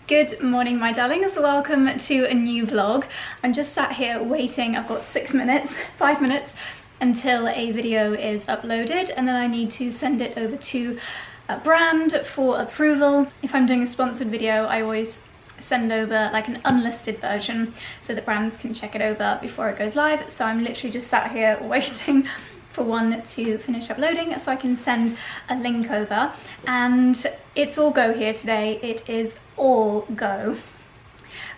Good morning, my darlings. Welcome to a new vlog. I'm just sat here waiting. I've got 5 minutes until a video is uploaded, and then I need to send it over to a brand for approval. If I'm doing a sponsored video, I always send over like an unlisted version so that brands can check it over before it goes live. So I'm literally just sat here waiting for one to finish uploading so I can send a link over, and it's all go here today. It is all go.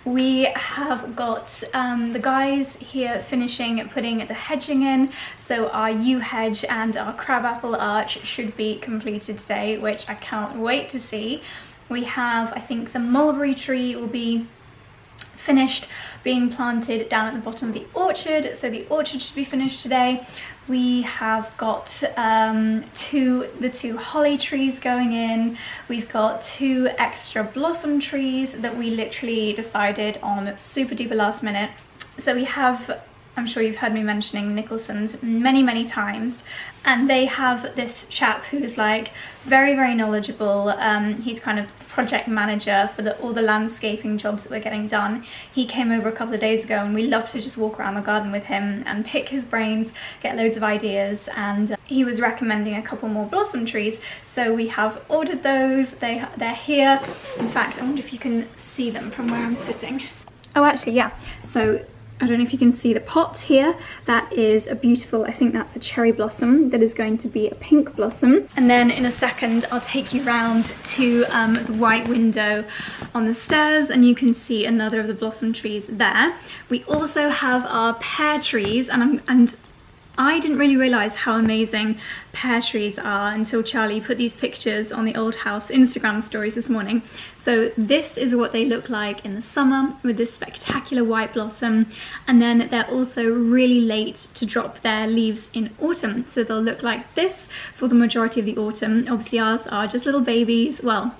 We have got the guys here finishing putting the hedging in, so our yew hedge and our crabapple arch should be completed today, which I can't wait to see. We have, I think the mulberry tree will be finished being planted down at the bottom of the orchard, so the orchard should be finished today. We have got the two holly trees going in. We've got 2 extra blossom trees that we literally decided on super duper last minute. So we have, I'm sure you've heard me mentioning Nicholson's many times, and they have this chap who's like very knowledgeable. He's kind of the project manager for all the landscaping jobs that we're getting done. He came over a couple of days ago and we love to just walk around the garden with him and pick his brains, get loads of ideas, and he was recommending a couple more blossom trees, so we have ordered those. They're here. In fact, I wonder if you can see them from where I'm sitting. Oh, actually, yeah. So I don't know if you can see the pot here. That is a beautiful, I think that's a cherry blossom that is going to be a pink blossom. And then in a second, I'll take you round to the white window on the stairs, and you can see another of the blossom trees there. We also have our pear trees, and I didn't really realise how amazing pear trees are until Charlie put these pictures on the old house Instagram stories this morning. So this is what they look like in the summer with this spectacular white blossom, and then they're also really late to drop their leaves in autumn, so they'll look like this for the majority of the autumn. Obviously ours are just little babies. Well,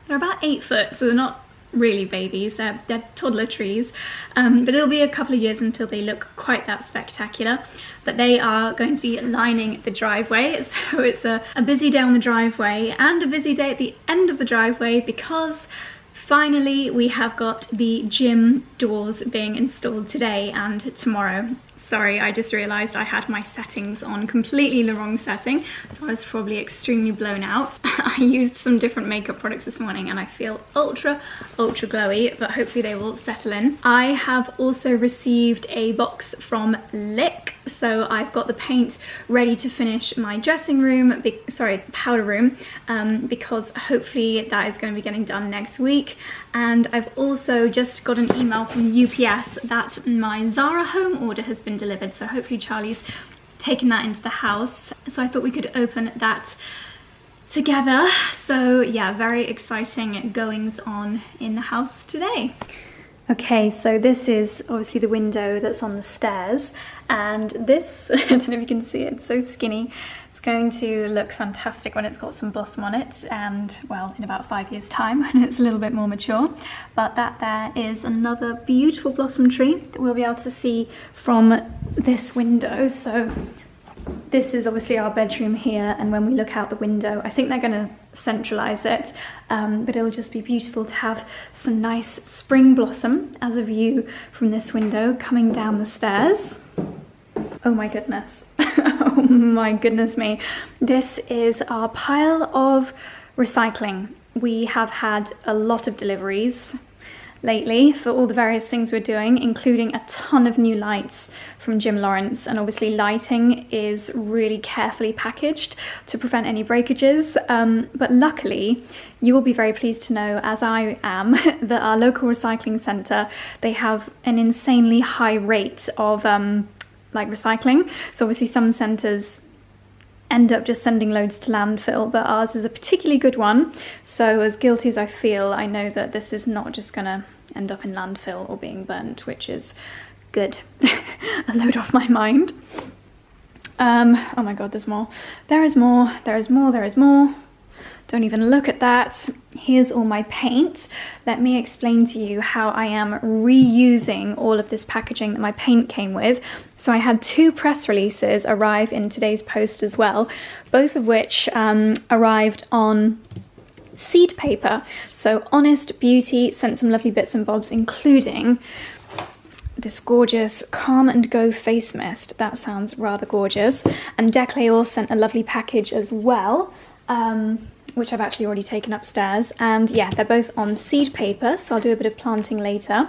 they're about 8 foot, so they're not really babies, they're toddler trees, but it'll be a couple of years until they look quite that spectacular. But they are going to be lining the driveway, so it's a busy day on the driveway and a busy day at the end of the driveway, because finally we have got the gym doors being installed today and tomorrow. Sorry, I just realised I had my settings on completely the wrong setting, so I was probably extremely blown out. I used some different makeup products this morning and I feel ultra glowy, but hopefully they will settle in. I have also received a box from Lick, so I've got the paint ready to finish my dressing room, powder room, because hopefully that is going to be getting done next week. And I've also just got an email from UPS that my Zara Home order has been delivered, so hopefully Charlie's taken that into the house. So I thought we could open that together. So yeah, very exciting goings on in the house today. Okay, so this is obviously the window that's on the stairs, and this, I don't know if you can see it, it's so skinny. It's going to look fantastic when it's got some blossom on it, and well, in about 5 years time when it's a little bit more mature. But that there is another beautiful blossom tree that we'll be able to see from this window. So this is obviously our bedroom here, and when we look out the window, I think they're going to centralize it, but it'll just be beautiful to have some nice spring blossom as a view from this window coming down the stairs. Oh my goodness. Oh my goodness me. This is our pile of recycling. We have had a lot of deliveries lately for all the various things we're doing, including a ton of new lights from Jim Lawrence, and obviously lighting is really carefully packaged to prevent any breakages, but luckily you will be very pleased to know, as I am, that our local recycling centre, they have an insanely high rate of like recycling. So obviously some centres end up just sending loads to landfill, but ours is a particularly good one. So as guilty as I feel, I know that this is not just gonna end up in landfill or being burnt, which is good. A load off my mind. Oh my god, there's more. There is more, there is more, there is more. Don't even look at that. Here's all my paint. Let me explain to you how I am reusing all of this packaging that my paint came with. So I had 2 press releases arrive in today's post as well, both of which arrived on seed paper. So Honest Beauty sent some lovely bits and bobs, including this gorgeous Calm and Go face mist. That sounds rather gorgeous. And Decléor sent a lovely package as well, which I've actually already taken upstairs. And yeah, they're both on seed paper, so I'll do a bit of planting later.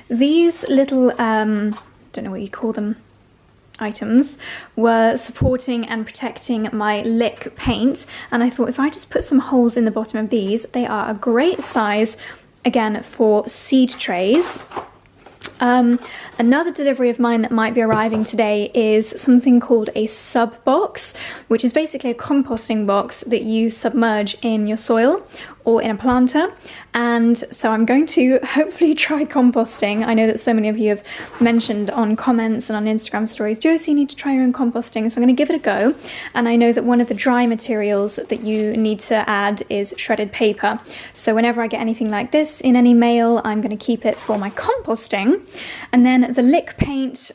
These little, don't know what you call them, items were supporting and protecting my lick paint, and I thought if I just put some holes in the bottom of these, they are a great size, again, for seed trays. Another delivery of mine that might be arriving today is something called a sub box, which is basically a composting box that you submerge in your soil or in a planter. And so I'm going to hopefully try composting. I know that so many of you have mentioned on comments and on Instagram stories, Josie, you need to try your own composting. So I'm going to give it a go. And I know that one of the dry materials that you need to add is shredded paper. So whenever I get anything like this in any mail, I'm going to keep it for my composting. And then the lick paint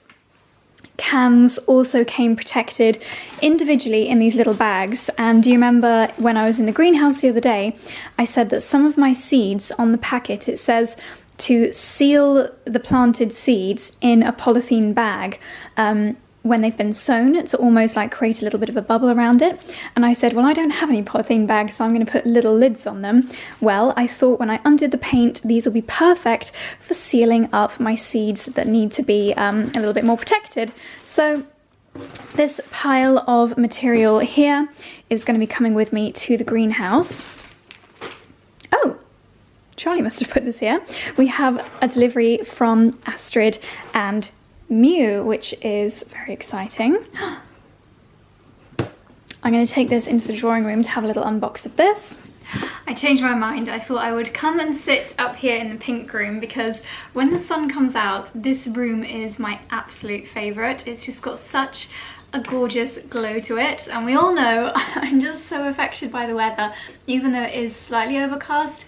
cans also came protected individually in these little bags. And do you remember when I was in the greenhouse the other day, I said that some of my seeds on the packet, it says to seal the planted seeds in a polythene bag when they've been sown, to almost like create a little bit of a bubble around it. And I said, well, I don't have any polythene bags, so I'm going to put little lids on them. Well, I thought when I undid the paint, these will be perfect for sealing up my seeds that need to be a little bit more protected. So this pile of material here is going to be coming with me to the greenhouse. Oh, Charlie must have put this here. We have a delivery from Astrid and Miyu, which is very exciting. I'm going to take this into the drawing room to have a little unbox of this. I changed my mind. I thought I would come and sit up here in the pink room because when the sun comes out, this room is my absolute favourite. It's just got such a gorgeous glow to it, and we all know I'm just so affected by the weather, even though it is slightly overcast.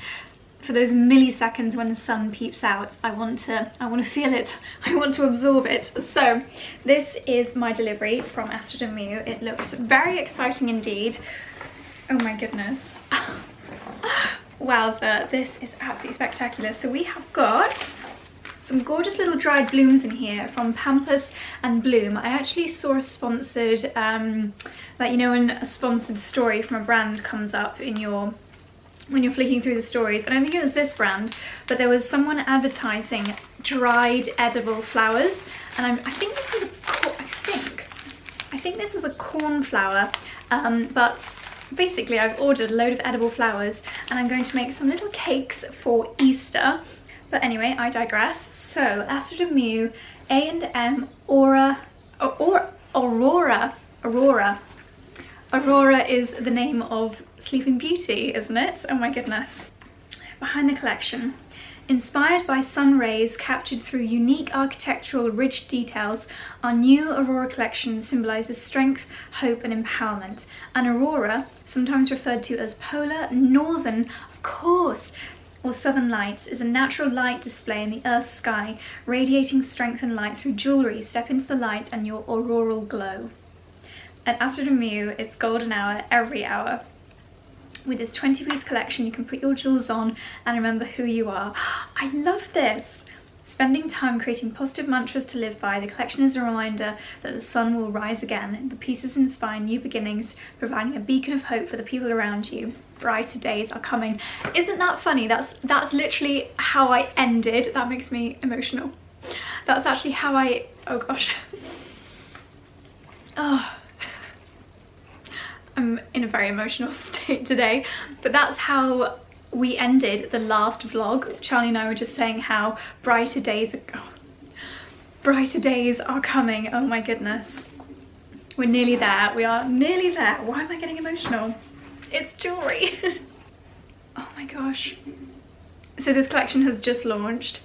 For those milliseconds when the sun peeps out, I want to feel it, I want to absorb it. So this is my delivery from Astrid and Miyu. It looks very exciting indeed. Oh my goodness. Wowza, this is absolutely spectacular. So we have got some gorgeous little dried blooms in here from Pampas and Bloom. I actually saw a sponsored, like, you know, when a sponsored story from a brand comes up in your, when you're flicking through the stories. I don't think it was this brand, but there was someone advertising dried edible flowers, and I think this is a I think this is a cornflower, but basically I've ordered a load of edible flowers and I'm going to make some little cakes for Easter. But anyway, I digress. So Astrid and Miyu, A&M Aurora is the name of Sleeping Beauty, isn't it? Oh my goodness. Behind the collection. Inspired by sun rays captured through unique architectural ridged details, our new Aurora Collection symbolises strength, hope and empowerment. An aurora, sometimes referred to as polar, northern, of course, or southern lights, is a natural light display in the Earth's sky, radiating strength and light through jewellery. Step into the light and your auroral glow. At Astrid and Miyu, it's golden hour every hour. With this 20-piece collection, you can put your jewels on and remember who you are. I love this! Spending time creating positive mantras to live by, the collection is a reminder that the sun will rise again. The pieces inspire new beginnings, providing a beacon of hope for the people around you. Brighter days are coming. Isn't that funny? That's literally how I ended. That makes me emotional. That's actually how I... oh gosh. Oh. I'm in a very emotional state today, but that's how we ended the last vlog. Charlie and I were just saying how brighter days are coming. Oh my goodness. We're nearly there. We are nearly there. Why am I getting emotional? It's jewelry. Oh my gosh. So this collection has just launched.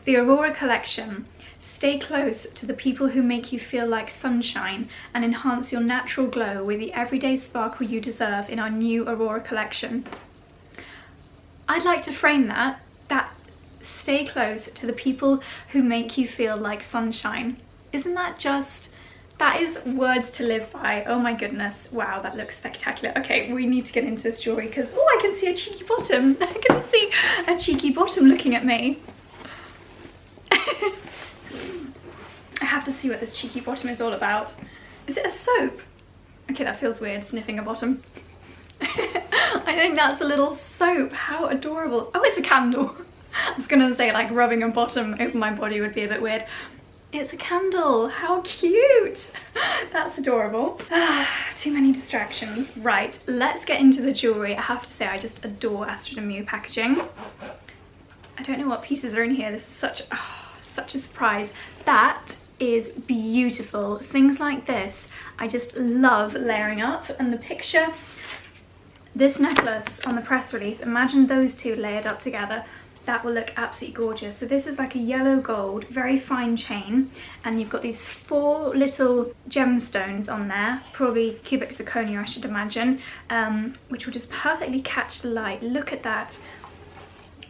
The Aurora Collection. Stay close to the people who make you feel like sunshine and enhance your natural glow with the everyday sparkle you deserve in our new Aurora Collection. I'd like to frame that stay close to the people who make you feel like sunshine. Isn't that just That is words to live by. Oh my goodness. Wow, that looks spectacular. Okay, we need to get into this jewellery because, oh, I can see a cheeky bottom. I can see a cheeky bottom looking at me. I have to see what this cheeky bottom is all about. Is it a soap? Okay, that feels weird, sniffing a bottom. I think that's a little soap. How adorable. Oh, it's a candle. I was gonna say like rubbing a bottom over my body would be a bit weird. It's a candle. How cute. That's adorable. Too many distractions. Right, let's get into the jewellery. I have to say I just adore Astrid Miyu packaging. I don't know what pieces are in here. This is such a surprise. That is beautiful. Things like this I just love layering up, and the picture, this necklace on the press release, imagine those two layered up together. That will look absolutely gorgeous. So this is like a yellow gold, very fine chain, and you've got these 4 little gemstones on there, probably cubic zirconia I should imagine, which will just perfectly catch the light. Look at that.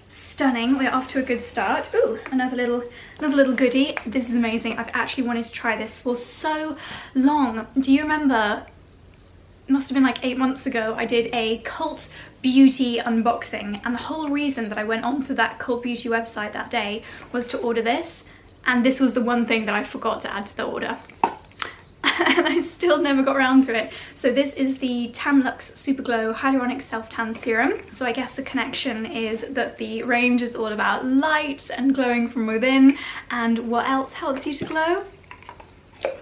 Stunning. We're off to a good start. Ooh, another little goodie. This is amazing. I've actually wanted to try this for so long. Do you remember, it must have been like 8 months ago, I did a cult beauty unboxing, and the whole reason that I went onto that cult beauty website that day was to order this, and this was the one thing that I forgot to add to the order. And I still never got around to it. So this is the Tamlux Superglow Hyaluronic Self-Tan Serum. So I guess the connection is that the range is all about light and glowing from within, and what else helps you to glow?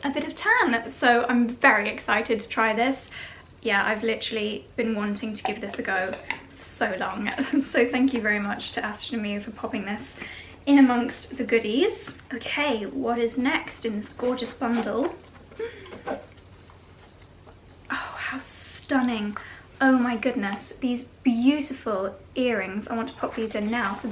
A bit of tan. So I'm very excited to try this. Yeah, I've literally been wanting to give this a go for so long. So thank you very much to Astrid Miyu for popping this in amongst the goodies. Okay, what is next in this gorgeous bundle? Oh, how stunning. Oh my goodness, these beautiful earrings. I want to pop these in now. So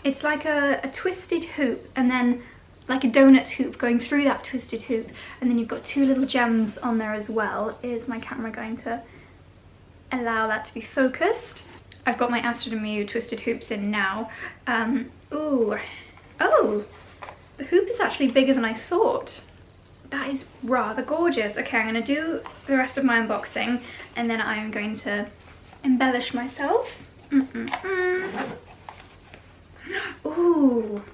it's like a twisted hoop, and then like a donut hoop going through that twisted hoop, and then you've got 2 little gems on there as well. Is my camera going to allow that to be focused? I've got my Astrid Miyu twisted hoops in now. Ooh, oh, the hoop is actually bigger than I thought. That is rather gorgeous. Okay, I'm going to do the rest of my unboxing, and then I'm going to embellish myself. Ooh,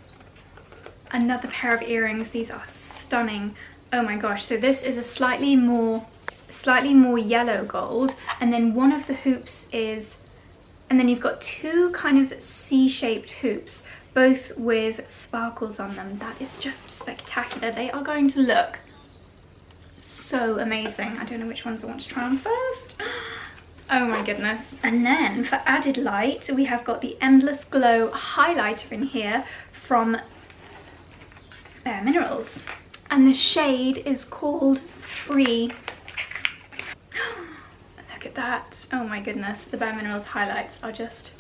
another pair of earrings. These are stunning. Oh my gosh. So this is a slightly more yellow gold, and then one of the hoops is, and then you've got 2 kind of C-shaped hoops, both with sparkles on them. That is just spectacular. They are going to look so amazing. I don't know which ones I want to try on first. Oh my goodness. And then for added light, we have got the Endless Glow highlighter in here from Bare Minerals, and the shade is called Free. Look at that. Oh my goodness, the Bare Minerals highlights are just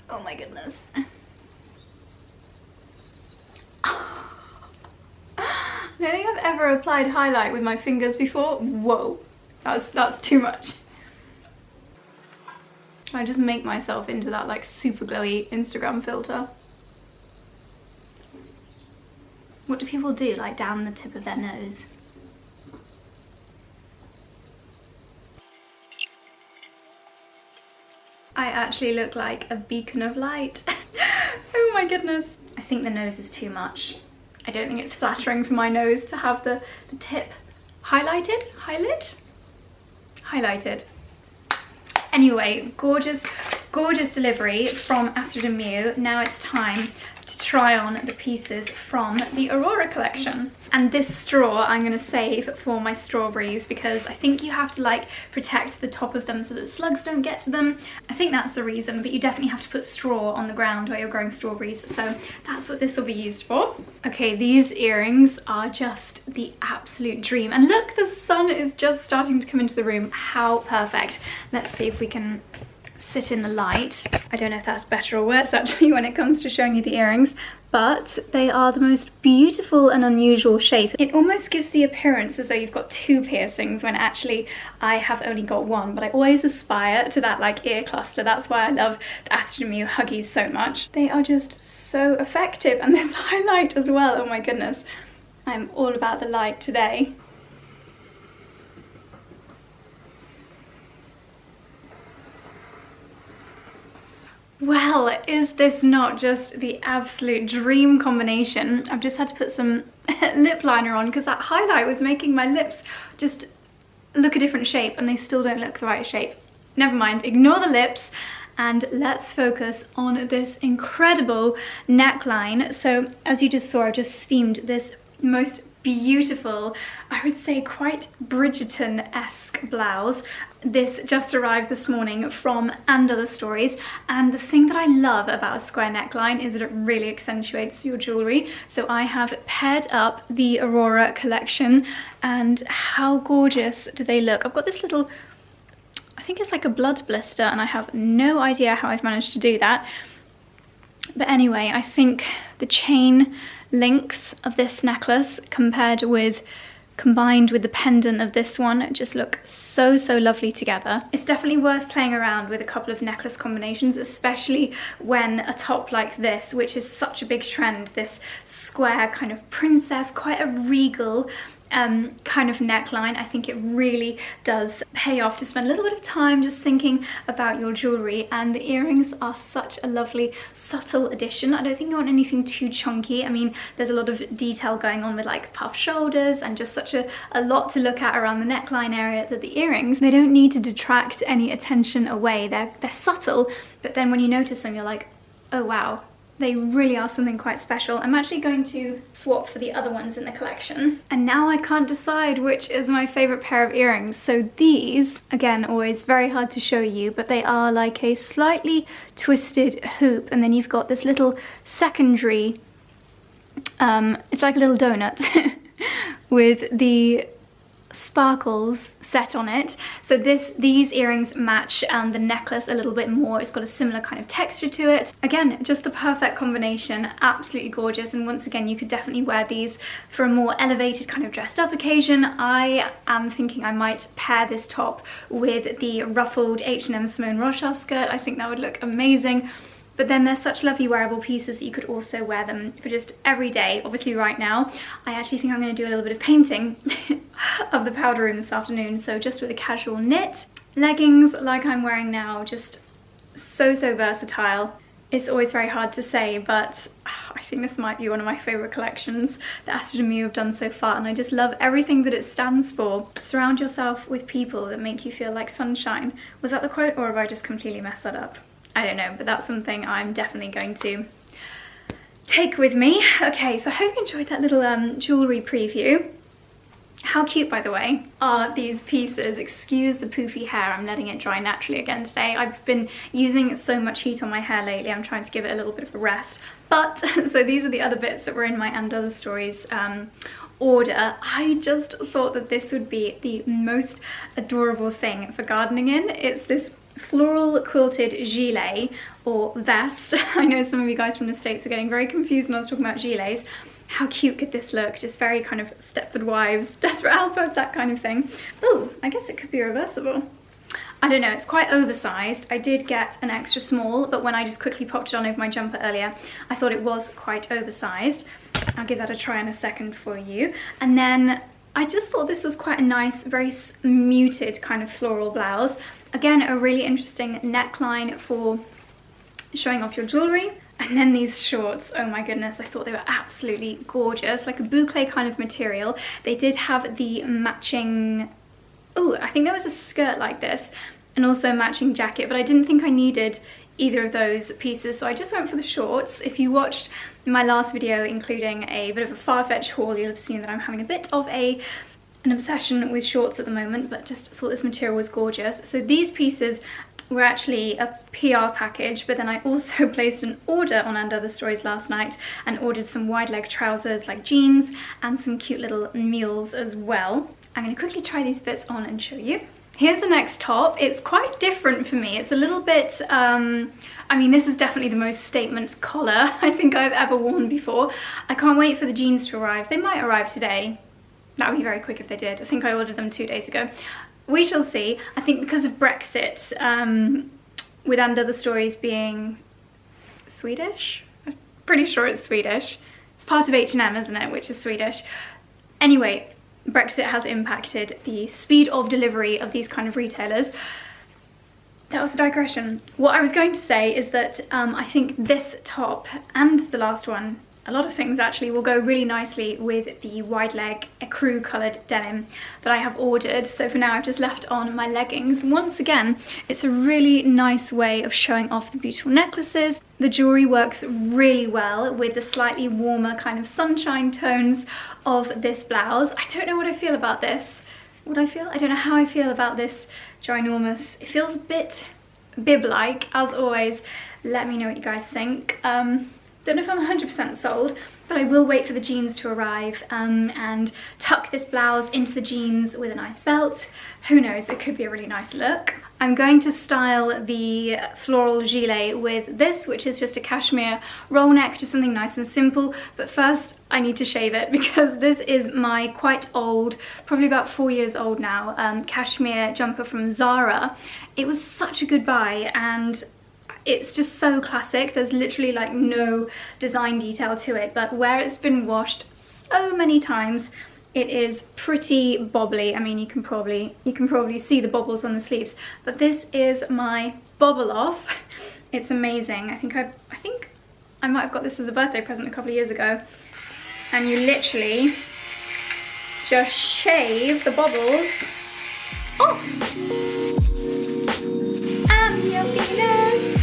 oh my goodness. I don't think I've ever applied highlight with my fingers before. Whoa, that's too much. I just make myself into that like super glowy Instagram filter. What do people do, like down the tip of their nose? I actually look like a beacon of light. Oh my goodness. I think the nose is too much. I don't think it's flattering for my nose to have the tip highlighted. Anyway, gorgeous delivery from Astrid Miyu. Now it's time to try on the pieces from the Aurora collection. And this straw I'm going to save for my strawberries, because I think you have to like protect the top of them so that slugs don't get to them. I think that's the reason, but you definitely have to put straw on the ground where you're growing strawberries, so that's what this will be used for. Okay, these earrings are just the absolute dream. And look, the sun is just starting to come into the room. How perfect. Let's see if we can sit in the light. I don't know if that's better or worse actually when it comes to showing you the earrings, but they are the most beautiful and unusual shape. It almost gives the appearance as though you've got two piercings when actually I have only got one, but I always aspire to that like ear cluster. That's why I love the Astrid Miyu Huggies so much. They are just so effective, and this highlight as well, oh my goodness. I'm all about the light today. Well, is this not just the absolute dream combination? I've just had to put some lip liner on because that highlight was making my lips just look a different shape, and they still don't look the right shape. Never mind, ignore the lips and let's focus on this incredible neckline. So as you just saw, I just steamed this most beautiful, I would say quite Bridgerton-esque blouse. This just arrived this morning from And Other Stories, and the thing that I love about a square neckline is that it really accentuates your jewellery. So I have paired up the Aurora Collection, and how gorgeous do they look. I've got this little, I think it's like a blood blister, and I have no idea how I've managed to do that. But anyway, I think the chain links of this necklace combined with the pendant of this one just look so lovely together. It's definitely worth playing around with a couple of necklace combinations, especially when a top like this, which is such a big trend, this square kind of princess, quite a regal kind of neckline. I think it really does pay off to spend a little bit of time just thinking about your jewellery, and the earrings are such a lovely subtle addition. I don't think you want anything too chunky. I mean, there's a lot of detail going on with like puff shoulders and just such a lot to look at around the neckline area, that the earrings, they don't need to detract any attention away. They're subtle, but then when you notice them, you're like, oh wow, they really are something quite special. I'm actually going to swap for the other ones in the collection. And now I can't decide which is my favorite pair of earrings. So these, again, always very hard to show you, but they are like a slightly twisted hoop, and then you've got this little secondary, it's like a little donut with the sparkles set on it. So these earrings match the necklace a little bit more. It's got a similar kind of texture to it. Again, just the perfect combination, absolutely gorgeous. And once again, you could definitely wear these for a more elevated kind of dressed up occasion. I am thinking I might pair this top with the ruffled H&M Simone Rothschild skirt. I think that would look amazing. But then they're such lovely wearable pieces that you could also wear them for just every day. Obviously right now, I actually think I'm going to do a little bit of painting of the powder room this afternoon. So just with a casual knit, leggings like I'm wearing now, just so versatile. It's always very hard to say, but I think this might be one of my favourite collections that Astrid Miyu have done so far, and I just love everything that it stands for. Surround yourself with people that make you feel like sunshine. Was that the quote, or have I just completely messed that up? I don't know, but that's something I'm definitely going to take with me. Okay, so I hope you enjoyed that little jewellery preview. How cute, by the way, are these pieces? Excuse the poofy hair, I'm letting it dry naturally again today. I've been using so much heat on my hair lately, I'm trying to give it a little bit of a rest. But, so these are the other bits that were in my And Other Stories order. I just thought that this would be the most adorable thing for gardening in. It's this floral quilted gilet or vest. I know some of you guys from the States were getting very confused when I was talking about gilets. How cute could this look? Just very kind of Stepford Wives, Desperate Housewives, that kind of thing. Oh, I guess it could be reversible. I don't know, it's quite oversized. I did get an extra small, but when I just quickly popped it on over my jumper earlier, I thought it was quite oversized. I'll give that a try in a second for you. And then I just thought this was quite a nice, very muted kind of floral blouse. Again, a really interesting neckline for showing off your jewellery. And then these shorts, oh my goodness, I thought they were absolutely gorgeous, like a boucle kind of material. They did have the matching, oh, I think there was a skirt like this and also a matching jacket, but I didn't think I needed either of those pieces, so I just went for the shorts. If you watched my last video, including a bit of a Farfetch haul, you'll have seen that I'm having a bit of an obsession with shorts at the moment, but just thought this material was gorgeous. So these pieces were actually a PR package, but then I also placed an order on And Other Stories last night and ordered some wide leg trousers like jeans and some cute little mules as well. I'm going to quickly try these bits on and show you. Here's the next top. It's quite different for me. It's a little bit, I mean, this is definitely the most statement collar I think I've ever worn before. I can't wait for the jeans to arrive. They might arrive today. That would be very quick if they did. I think I ordered them 2 days ago. We shall see. I think because of Brexit, with Under the Stories being Swedish? I'm pretty sure it's Swedish. It's part of H&M, isn't it? Which is Swedish. Anyway, Brexit has impacted the speed of delivery of these kind of retailers. That was a digression. What I was going to say is that I think this top and the last one, a lot of things actually, will go really nicely with the wide leg ecru coloured denim that I have ordered. So for now I've just left on my leggings. Once again, it's a really nice way of showing off the beautiful necklaces. The jewellery works really well with the slightly warmer kind of sunshine tones of this blouse. I don't know what I feel about this. What I feel? I don't know how I feel about this ginormous. It feels a bit bib-like. As always, let me know what you guys think. Don't know if I'm 100% sold, but I will wait for the jeans to arrive and tuck this blouse into the jeans with a nice belt. Who knows, it could be a really nice look. I'm going to style the floral gilet with this, which is just a cashmere roll neck, just something nice and simple. But first, I need to shave it because this is my quite old, probably about 4 years old now, cashmere jumper from Zara. It was such a good buy, and it's just so classic. There's literally like no design detail to it, but where it's been washed so many times, it is pretty bobbly. I mean, you can probably see the bobbles on the sleeves, but this is my bobble off. It's amazing. I think I might have got this as a birthday present a couple of years ago. And you literally just shave the bobbles off. I'm your Venus.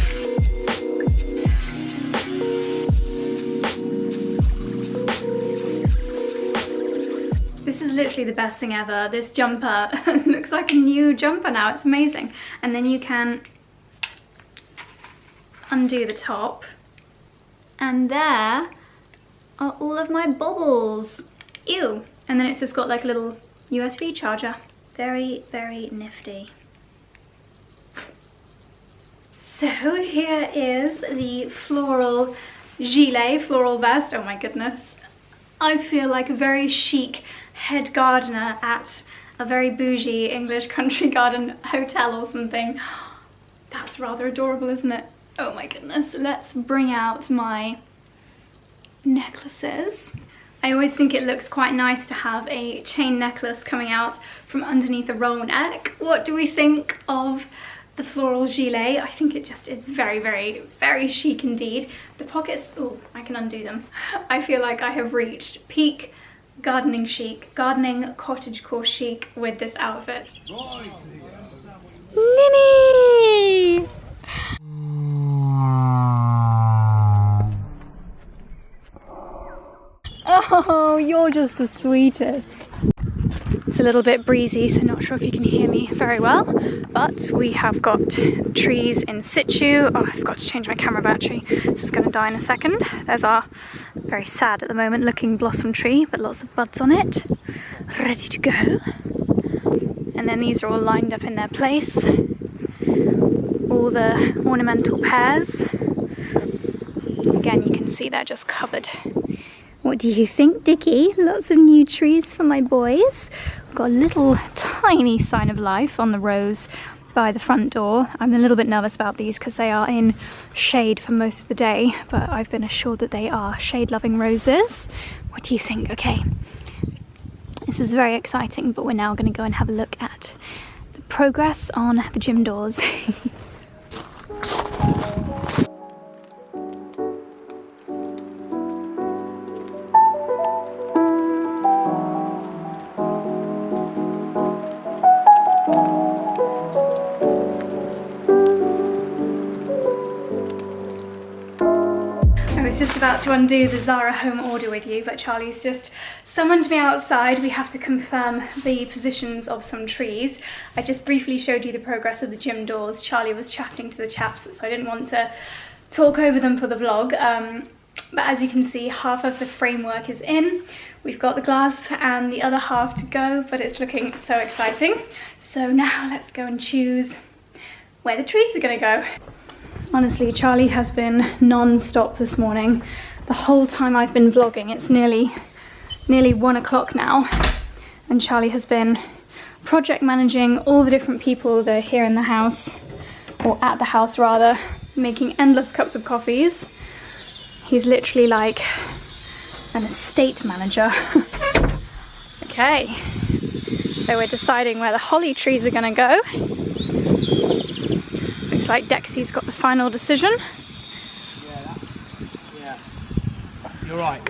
This is literally the best thing ever. This jumper looks like a new jumper now. It's amazing. And then you can undo the top, and there are all of my bobbles. Ew. And then it's just got like a little USB charger. Very, very nifty. So here is the floral gilet, floral vest. Oh my goodness. I feel like a very chic head gardener at a very bougie English country garden hotel or something. That's rather adorable, isn't it? Oh my goodness. Let's bring out my necklaces. I always think it looks quite nice to have a chain necklace coming out from underneath a roll neck. What do we think of the floral gilet? I think it just is very, very, very chic indeed. The pockets, oh, I can undo them. I feel like I have reached peak gardening chic, gardening cottagecore chic with this outfit. Lily! Oh, you're just the sweetest. It's a little bit breezy, so not sure if you can hear me very well, but we have got trees in situ. Oh, I forgot to change my camera battery. This is going to die in a second. There's our very sad at the moment looking blossom tree, but lots of buds on it, ready to go. And then these are all lined up in their place. All the ornamental pears. Again, you can see they're just covered. What do you think, Dickie? Lots of new trees for my boys. We've got a little tiny sign of life on the rose by the front door. I'm a little bit nervous about these because they are in shade for most of the day, but I've been assured that they are shade-loving roses. What do you think? Okay, this is very exciting, but we're now going to go and have a look at the progress on the gym doors. Just about to undo the Zara Home order with you, but Charlie's just summoned me outside. We have to confirm the positions of some trees. I just briefly showed you the progress of the gym doors. Charlie was chatting to the chaps, so I didn't want to talk over them for the vlog. But as you can see, half of the framework is in. We've got the glass and the other half to go, but it's looking so exciting. So now let's go and choose where the trees are gonna go. Honestly, Charlie has been non-stop this morning. The whole time I've been vlogging, it's nearly 1 o'clock now. And Charlie has been project managing all the different people that are here in the house, or at the house rather, making endless cups of coffees. He's literally like an estate manager. Okay, so we're deciding where the holly trees are gonna go. Looks like Dexy's got the final decision. Yeah. You're right.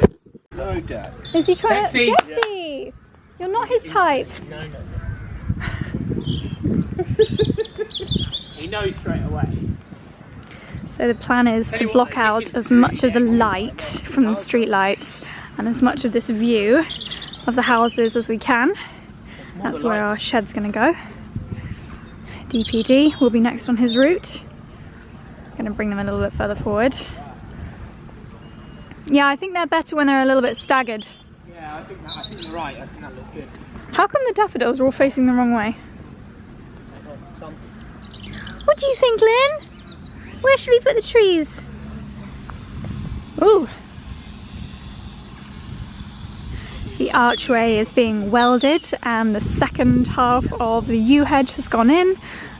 No, Dad. Is he trying Dexy. to... Dexy! Yeah. You're not his type. No. He knows straight away. So the plan is to block out as much of the light from the street lights and as much of this view of the houses as we can. That's where our shed's gonna go. DPD will be next on his route. Gonna bring them a little bit further forward. Yeah, I think they're better when they're a little bit staggered. Yeah, I think you're right. I think that looks good. How come the daffodils are all facing the wrong way? What do you think, Lynn? Where should we put the trees? Ooh. The archway is being welded and the second half of the yew hedge has gone in.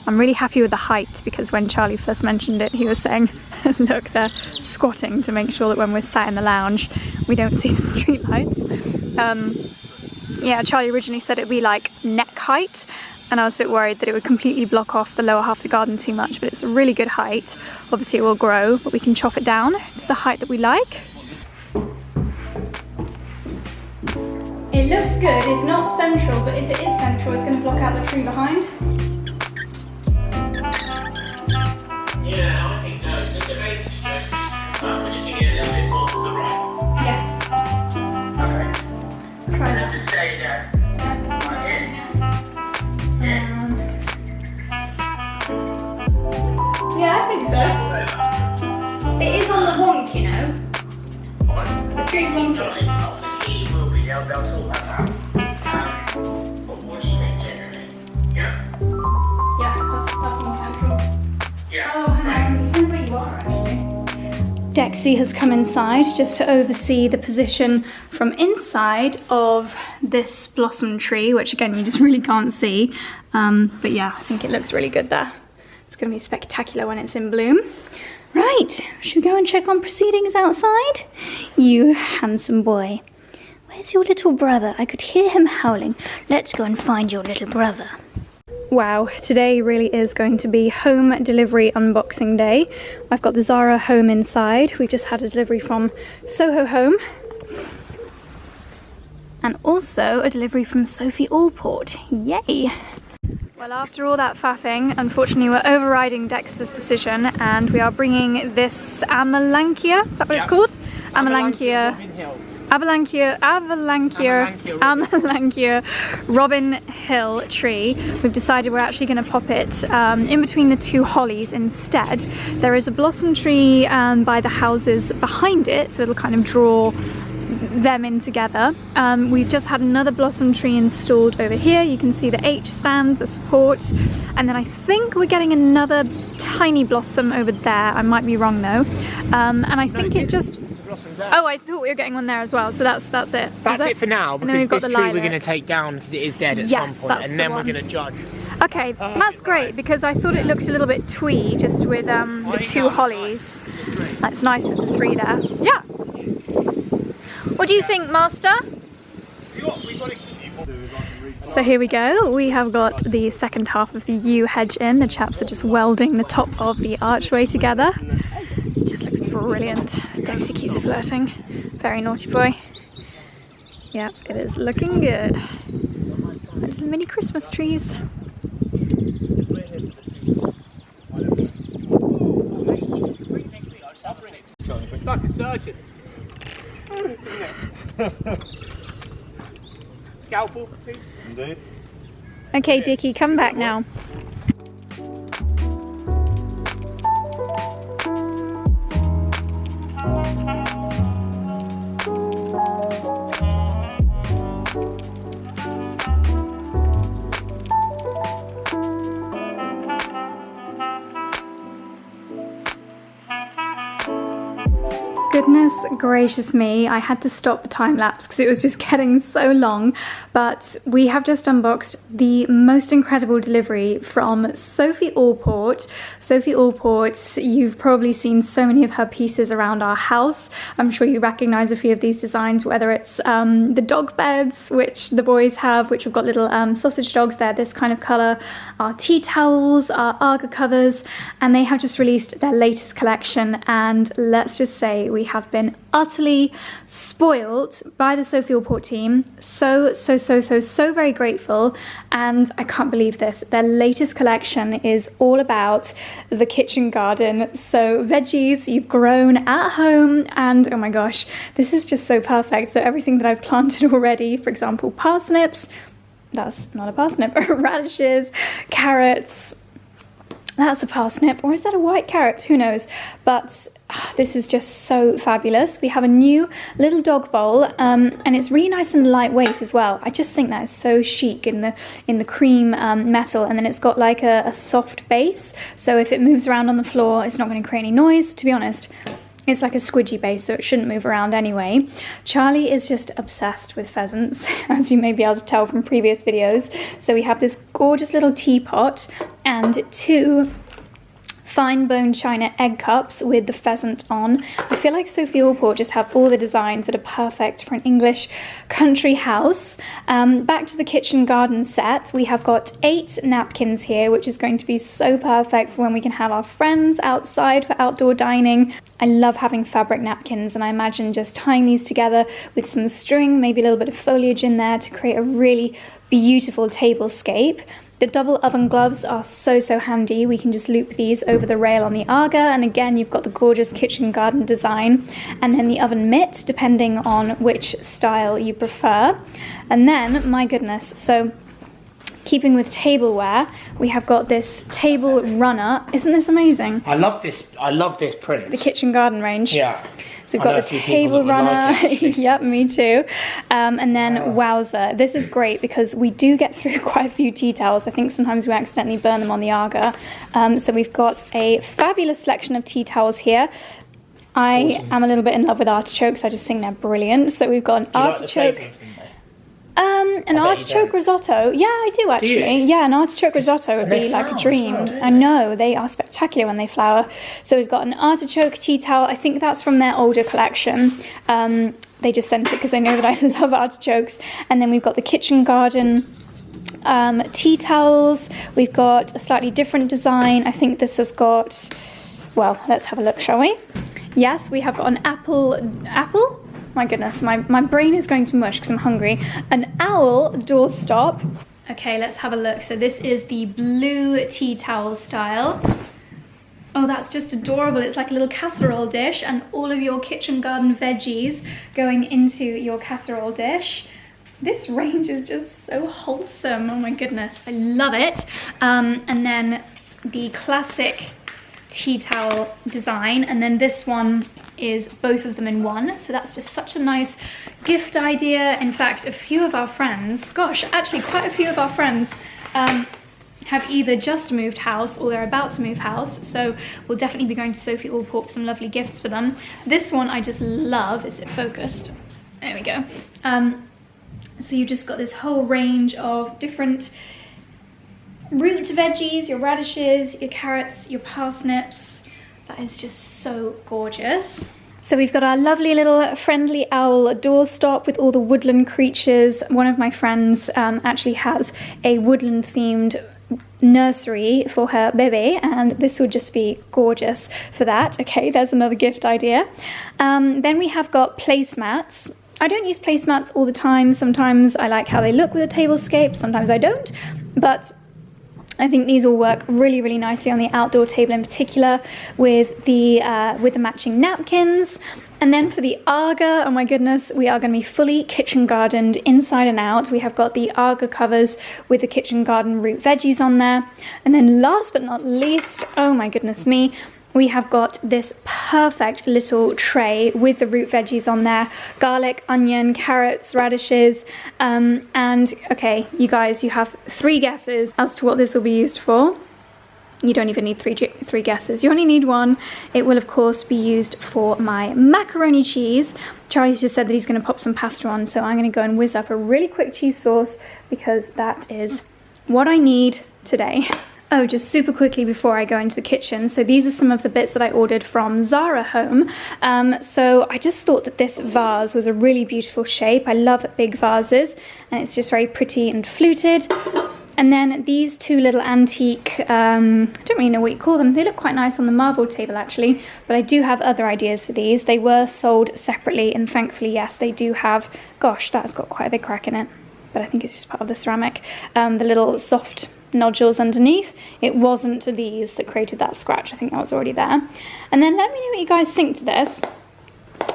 I'm really happy with the height because when Charlie first mentioned it, he was saying, look, they're squatting to make sure that when we're sat in the lounge, we don't see the street lights. Yeah, Charlie originally said it'd be like neck height, and I was a bit worried that it would completely block off the lower half of the garden too much, but it's a really good height. Obviously it will grow, but we can chop it down to the height that we like. It looks good, it's not central, but if it is central, it's going to block out the tree behind. Yeah, I think no. So basically, we're just going to get a little bit more to the right. Yes. Okay. Try And that. just stay there. Right here. Yeah, I think so. It is on the wonk, you know. The tree's wonky. Obviously, we'll be able to sort that out. But what do you think generally? Yeah? Yeah, that's more central. Yeah. Oh, hang on, it depends where you are actually. Dexy has come inside just to oversee the position from inside of this blossom tree, which again you just really can't see. But yeah, I think it looks really good there. It's going to be spectacular when it's in bloom. Right, should we go and check on proceedings outside? You handsome boy. Where's your little brother? I could hear him howling. Let's go and find your little brother. Wow, today really is going to be home delivery unboxing day. I've got the Zara Home inside. We've just had a delivery from Soho Home. And also a delivery from Sophie Allport. Yay! Well, after all that faffing, unfortunately we're overriding Dexter's decision and we are bringing this Amelanchier, is that what it's called? Amelanchier Robin Hill tree. We've decided we're actually going to pop it in between the two hollies instead. There is a blossom tree by the houses behind it, so it'll kind of draw them in together. We've just had another blossom tree installed over here. You can see the H stand, the support, and then I think we're getting another tiny blossom over there. I might be wrong though. And I think it just... Oh, I thought we were getting one there as well, so that's it. That's it for now, and then we've because got this the tree we're lilac. going to take down because it is dead at some point, and then we're going to judge. Okay, that's great because I thought it looked a little bit twee just with the two hollies. That's nice with the three there. Yeah. What do you think, Master? So here we go. We have got the second half of the yew hedge in. The chaps are just welding the top of the archway together. It just looks brilliant. Dexy keeps flirting. Very naughty boy. Yeah, it is looking good. Little mini Christmas trees. It's like a surgeon. Scalpel, please. Indeed. Okay, Dickie, come back now. Goodness gracious me, I had to stop the time lapse because it was just getting so long, but we have just unboxed the most incredible delivery from Sophie Allport. Sophie Allport, you've probably seen so many of her pieces around our house. I'm sure you recognize a few of these designs, whether it's the dog beds, which the boys have, which have got little sausage dogs there, this kind of color, our tea towels, our Arga covers, and they have just released their latest collection, and let's just say we have been utterly spoiled by the Sophie Allport team. So very grateful, and I can't believe this. Their latest collection is all about the kitchen garden. So veggies you've grown at home, and oh my gosh, this is just so perfect. So everything that I've planted already, for example, parsnips, that's not a parsnip, radishes, carrots, that's a parsnip, or is that a white carrot? Who knows? But this is just so fabulous. We have a new little dog bowl, and it's really nice and lightweight as well. I just think that is so chic in the cream metal, and then it's got like a soft base, so if it moves around on the floor, it's not going to create any noise. To be honest, it's like a squidgy base, so it shouldn't move around anyway. Charlie is just obsessed with pheasants, as you may be able to tell from previous videos. So we have this gorgeous little teapot and two fine bone china egg cups with the pheasant on. I feel like Sophie Allport just have all the designs that are perfect for an English country house. Back to the kitchen garden set, we have got 8 napkins here, which is going to be so perfect for when we can have our friends outside for outdoor dining. I love having fabric napkins, and I imagine just tying these together with some string, maybe a little bit of foliage in there to create a really beautiful tablescape. The double oven gloves are so handy. We can just loop these over the rail on the Arga, and again you've got the gorgeous kitchen garden design, and then the oven mitt depending on which style you prefer. And then, my goodness, so keeping with tableware, we have got this table runner. Isn't this amazing? I love this print. The kitchen garden range. Yeah. So we've got the table runner. Like Yep, me too. And then wowza, this is great because we do get through quite a few tea towels. I think sometimes we accidentally burn them on the Arga. So we've got a fabulous selection of tea towels here. I am a little bit in love with artichokes. I just think they're brilliant. So we've got an artichoke. An artichoke risotto. Yeah, I do actually. Do you? Yeah, an artichoke risotto would be like a dream. I know, they are spectacular when they flower. So we've got an artichoke tea towel. I think that's from their older collection. They just sent it because they know that I love artichokes. And then we've got the kitchen garden tea towels. We've got a slightly different design. I think this has got, well, let's have a look, shall we? Yes, we have got an apple? My goodness, my brain is going to mush because I'm hungry. An owl doorstop. Okay, let's have a look. So this is the blue tea towel style. Oh, that's just adorable. It's like a little casserole dish, and all of your kitchen garden veggies going into your casserole dish. This range is just so wholesome. Oh my goodness, I love it. And then the classic tea towel design, and then this one is both of them in one, so that's just such a nice gift idea. In fact, a few of our friends, gosh, actually quite a few of our friends have either just moved house or they're about to move house, so we'll definitely be going to Sophie Allport for some lovely gifts for them. This one I just love. Is it focused? There we go. So you've just got this whole range of different root veggies, your radishes, your carrots, your parsnips. That is just so gorgeous. So we've got our lovely little friendly owl doorstop with all the woodland creatures. One of my friends actually has a woodland themed nursery for her baby, and this would just be gorgeous for that. Okay, there's another gift idea. Then we have got placemats. I don't use placemats all the time. Sometimes I like how they look with a tablescape, sometimes I don't, but I think these will work really nicely on the outdoor table, in particular with the matching napkins. And then for the Arga, oh my goodness, we are going to be fully kitchen gardened inside and out. We have got the Arga covers with the kitchen garden root veggies on there. And then last but not least, oh my goodness me, we have got this perfect little tray with the root veggies on there, garlic, onion, carrots, radishes, and okay, you guys, you have 3 guesses as to what this will be used for. You don't even need three guesses. You only need one. It will, of course, be used for my macaroni cheese. Charlie's just said that he's going to pop some pasta on, so I'm going to go and whiz up a really quick cheese sauce because that is what I need today. Oh, just super quickly before I go into the kitchen. So these are some of the bits that I ordered from Zara Home. So I just thought that this vase was a really beautiful shape. I love big vases, and it's just very pretty and fluted. And then these two little antique, I don't really know what you call them. They look quite nice on the marble table actually, but I do have other ideas for these. They were sold separately, and thankfully, yes, they do have, gosh, that's got quite a big crack in it, but I think it's just part of the ceramic. The little soft nodules underneath. It wasn't these that created that scratch. I think that was already there. And then let me know what you guys think to this.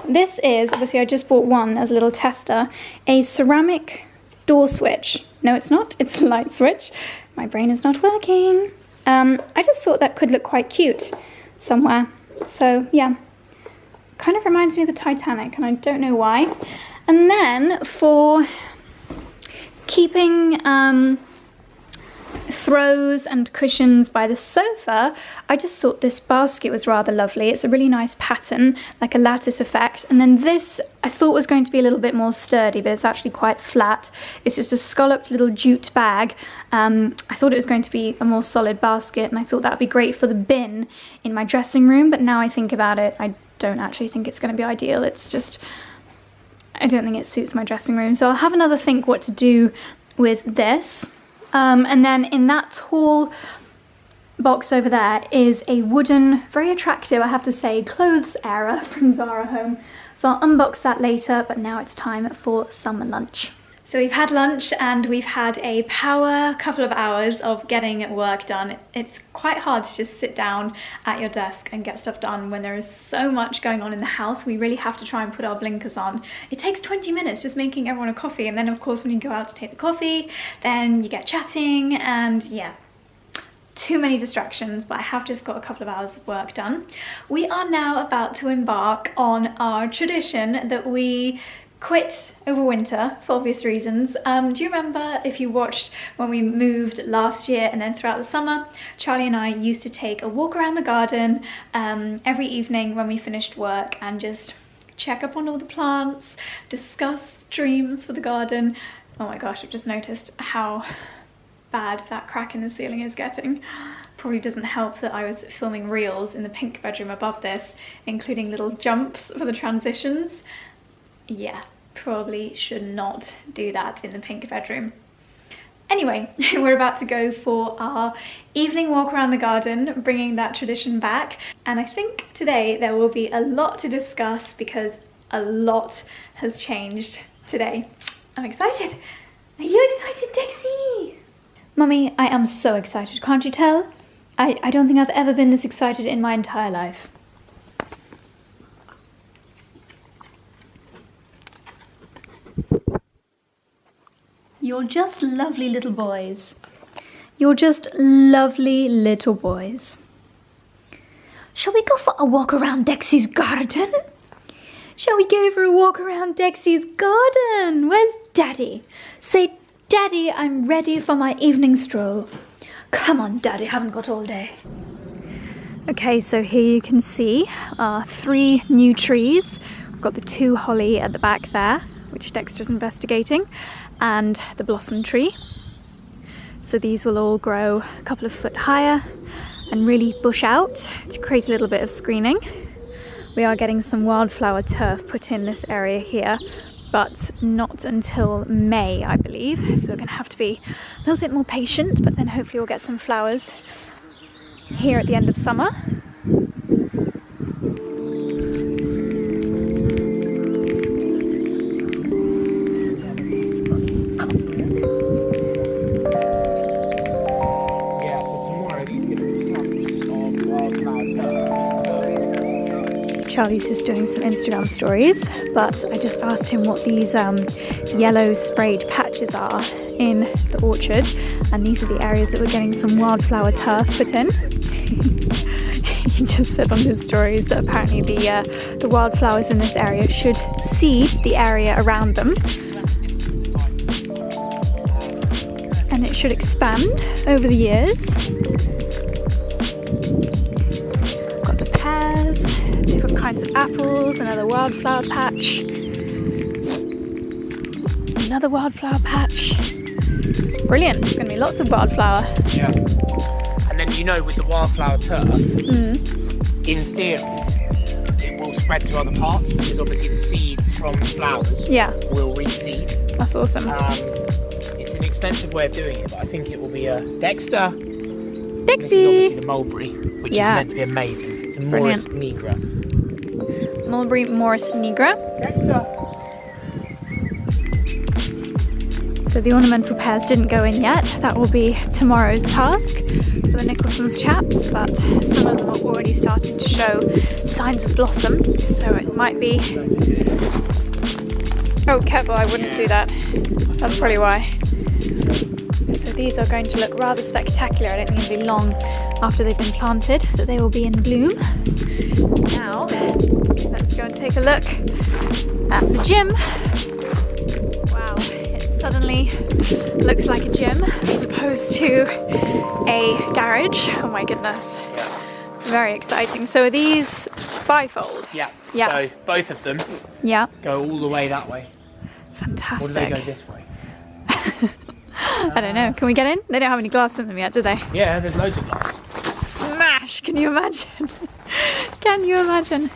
This is, obviously I just bought one as a little tester, a ceramic door switch. No, it's not. It's a light switch. My brain is not working. I just thought that could look quite cute somewhere. So yeah, kind of reminds me of the Titanic, and I don't know why. And then for keeping throws and cushions by the sofa, I just thought this basket was rather lovely. It's a really nice pattern, like a lattice effect. And then this I thought was going to be a little bit more sturdy, but it's actually quite flat. It's just a scalloped little jute bag. I thought it was going to be a more solid basket, and I thought that would be great for the bin in my dressing room, but now I think about it, I don't actually think it's going to be ideal. It's just, I don't think it suits my dressing room. So I'll have another think what to do with this. And then in that tall box over there is a wooden, very attractive, I have to say, clothes error from Zara Home. So I'll unbox that later, but now it's time for some lunch. So we've had lunch and we've had a power couple of hours of getting work done. It's quite hard to just sit down at your desk and get stuff done when there is so much going on in the house. We really have to try and put our blinkers on. It takes 20 minutes just making everyone a coffee, and then of course when you go out to take the coffee, then you get chatting, and yeah, too many distractions, but I have just got a couple of hours of work done. We are now about to embark on our tradition that we quit over winter for obvious reasons. Do you remember, if you watched when we moved last year and then throughout the summer, Charlie and I used to take a walk around the garden every evening when we finished work and just check up on all the plants, discuss dreams for the garden. Oh my gosh, I've just noticed how bad that crack in the ceiling is getting. Probably doesn't help that I was filming reels in the pink bedroom above this, including little jumps for the transitions. Yeah, probably should not do that in the pink bedroom. Anyway, we're about to go for our evening walk around the garden, bringing that tradition back. And I think today there will be a lot to discuss because a lot has changed today. I'm excited. Are you excited, Dixie? Mummy, I am so excited, can't you tell? I don't think I've ever been this excited in my entire life. You're just lovely little boys. You're just lovely little boys. Shall we go for a walk around Dexy's garden? Shall we go for a walk around Dexy's garden? Where's Daddy? Say, Daddy, I'm ready for my evening stroll. Come on, Daddy, haven't got all day. Okay, so here you can see our 3 new trees. We've got the 2 holly at the back there, which Dexter's investigating, and the blossom tree. So these will all grow a couple of foot higher and really bush out to create a little bit of screening. We are getting some wildflower turf put in this area here, but not until May, I believe. So we're going to have to be a little bit more patient, but then hopefully we'll get some flowers here at the end of summer. Charlie's just doing some Instagram stories, but I just asked him what these yellow sprayed patches are in the orchard, and these are the areas that we're getting some wildflower turf put in. He just said on his stories that apparently the wildflowers in this area should seed the area around them, and it should expand over the years. kinds of apples, another wildflower patch. Another wildflower patch. It's brilliant. There's going to be lots of wildflower. Yeah. And then, you know, with the wildflower turf, in theory, it will spread to other parts because obviously the seeds from the flowers will reseed. That's awesome. It's an expensive way of doing it, but I think it will be a Dexter. Dixie! This is obviously the mulberry, which is meant to be amazing. It's a Morris Nigra. Mulberry Morris Nigra. Dexter! So the ornamental pears didn't go in yet. That will be tomorrow's task for the Nicholson's chaps, but some of them are already starting to show signs of blossom, so it might be... Oh, careful, I wouldn't do that. That's probably why. So these are going to look rather spectacular. I don't think it'll be long after they've been planted that they will be in bloom. Now, let's go and take a look at the gym. Wow, it suddenly looks like a gym as opposed to a garage. Oh my goodness. Yeah. Very exciting. So are these bifold? Yeah. Yeah. So both of them go all the way that way. Fantastic. Or do they go this way? I don't know. Can we get in? They don't have any glass in them yet, do they? Yeah, there's loads of glass. Smash! Can you imagine? Can you imagine?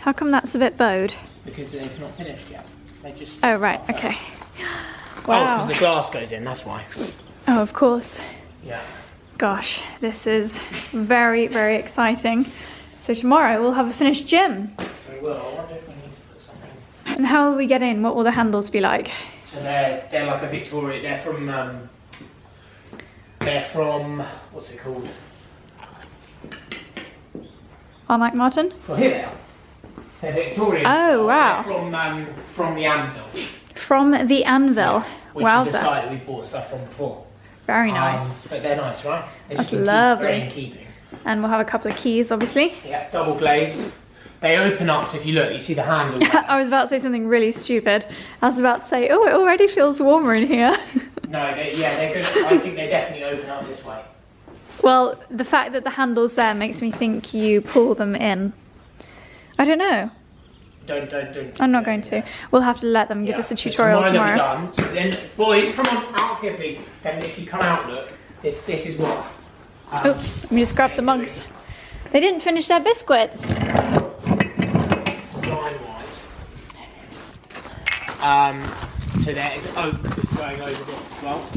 How come that's a bit bowed? Because it's not finished yet. They just... Oh, right. Okay. Oh, Wow. because the glass goes in, that's why. Oh, of course. Yeah. Gosh, this is very, very exciting. So tomorrow we'll have a finished gym. We will. I wonder if we need to put something... And how will we get in? What will the handles be like? So they're like a Victoria. They're from what's it called? Unlike Martin? Well, here they are. They're Victorian. Oh, wow. They're from the Anvil. From the Anvil. Which is the site that we've bought stuff from before. Very nice. But they're nice, right? They're That's just lovely. very in keeping. And we'll have a couple of keys, obviously. Yeah, double glazed. They open up, so if you look, you see the handle. I was about to say something really stupid. I was about to say, oh, it already feels warmer in here. No, they're good. I think they definitely open up this way. Well, the fact that the handle's there makes me think you pull them in. I don't know. Don't. I'm not going to. We'll have to let them give us a tutorial tomorrow. Done. So then, boys, come on, out here, please. Then if you come out, look, this is what... Oh, let me just grab the mugs. They didn't finish their biscuits. So there is oak that's going over this as well.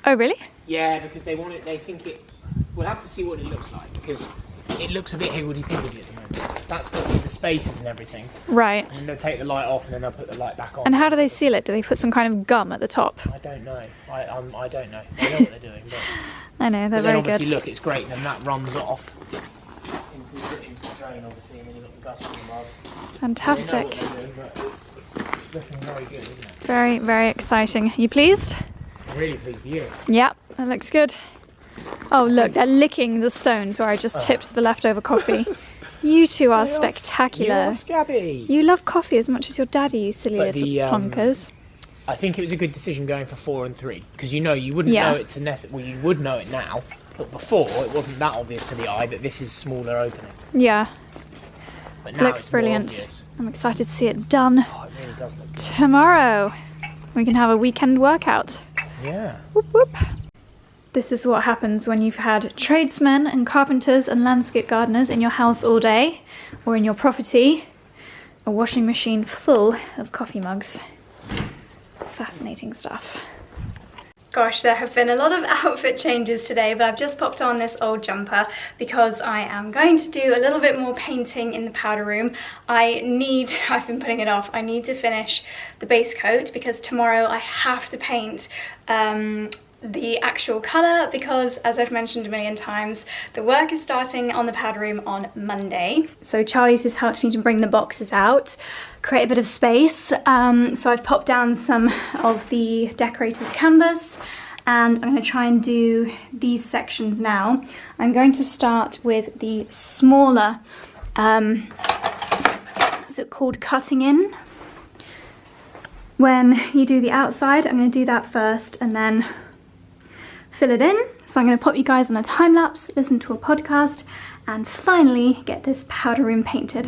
Oh, really? Yeah, because they want it. They think it. We'll have to see what it looks like because it looks a bit higgledy-piggledy at the moment. That's what the spaces and everything. Right. And then they'll take the light off and then they'll put the light back on. And how do they seal it? Do they put some kind of gum at the top? I don't know. I don't know. They know what they're doing. But I know, they're very good. Obviously, look, it's great. Then that runs off into the drain, obviously, and then you've got the gutter above. Fantastic. They know what they're doing, but it's looking very good, isn't it? Very, very exciting. You pleased? I'm really pleased with you. Yep, that looks good. Oh, look, they're licking the stones where I just tipped the leftover coffee. You two are spectacular. You're scabby. You love coffee as much as your daddy, you silly But little plunkers. I think it was a good decision going for 4 and 3 because you wouldn't know it to well, you would know it now, but before it wasn't that obvious to the eye that this is smaller opening. Yeah. But now Looks it's brilliant. More I'm excited to see it done. oh, it really does look good. Tomorrow we can have a weekend workout. Yeah. Whoop whoop. This is what happens when you've had tradesmen and carpenters and landscape gardeners in your house all day, or in your property, a washing machine full of coffee mugs. Fascinating stuff. Gosh, there have been a lot of outfit changes today, but I've just popped on this old jumper because I am going to do a little bit more painting in the powder room. I've been putting it off, I need to finish the base coat because tomorrow I have to paint the actual colour because, as I've mentioned a million times, the work is starting on the powder room on Monday. So Charlie's just helped me to bring the boxes out, create a bit of space. So I've popped down some of the decorator's canvas and I'm going to try and do these sections now. I'm going to start with the smaller, is it called cutting in? When you do the outside, I'm going to do that first and then fill it in. So I'm going to pop you guys on a time lapse, listen to a podcast, and finally get this powder room painted.